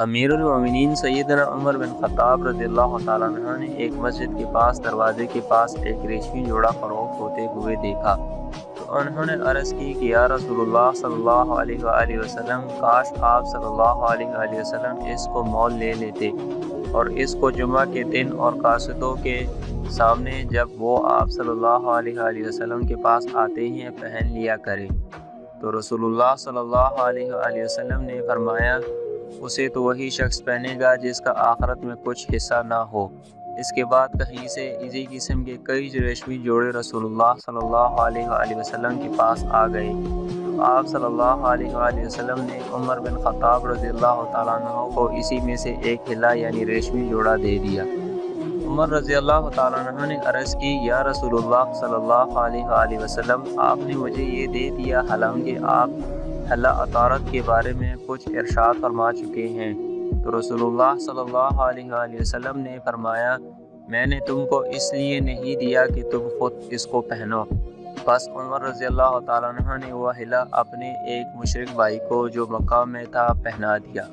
امیر المومنین سیدنا عمر بن خطاب رضی اللہ تعالیٰ عنہ نے ایک مسجد کے پاس دروازے کے پاس ایک ریشمی جوڑا فروخت ہوتے ہوئے دیکھا تو انہوں نے عرض کی کہ یا رسول اللہ صلی اللہ علیہ وآلہ وسلم، کاش آپ صلی اللہ علیہ وآلہ وسلم اس کو مول لے لیتے اور اس کو جمعہ کے دن اور قاصدوں کے سامنے جب وہ آپ صلی اللہ علیہ وآلہ وسلم کے پاس آتے ہیں پہن لیا کرے۔ تو رسول اللہ صلی اللہ علیہ وآلہ وسلم نے فرمایا، اسے تو وہی شخص پہنے گا جس کا آخرت میں کچھ حصہ نہ ہو۔ اس کے بعد کہیں سے اسی قسم کے کئی ریشمی جوڑے رسول اللہ صلی اللہ علیہ وآلہ وسلم کے پاس آ گئے تو آپ صلی اللہ علیہ وآلہ وسلم نے عمر بن خطاب رضی اللہ تعالیٰ عنہ کو اسی میں سے ایک ہلا یعنی ریشمی جوڑا دے دیا۔ عمر رضی اللہ تعالیٰ عنہ نے عرض کی، یا رسول اللہ صلی اللہ علیہ وآلہ وسلم، آپ نے مجھے یہ دے دیا حالانکہ آپ حلہ عطارت کے بارے میں کچھ ارشاد فرما چکے ہیں۔ تو رسول اللہ صلی اللہ علیہ وآلہ وسلم نے فرمایا، میں نے تم کو اس لیے نہیں دیا کہ تم خود اس کو پہنو۔ بس عمر رضی اللہ تعالیٰ عنہ نے وہ حلہ اپنے ایک مشرک بھائی کو جو مکہ میں تھا پہنا دیا۔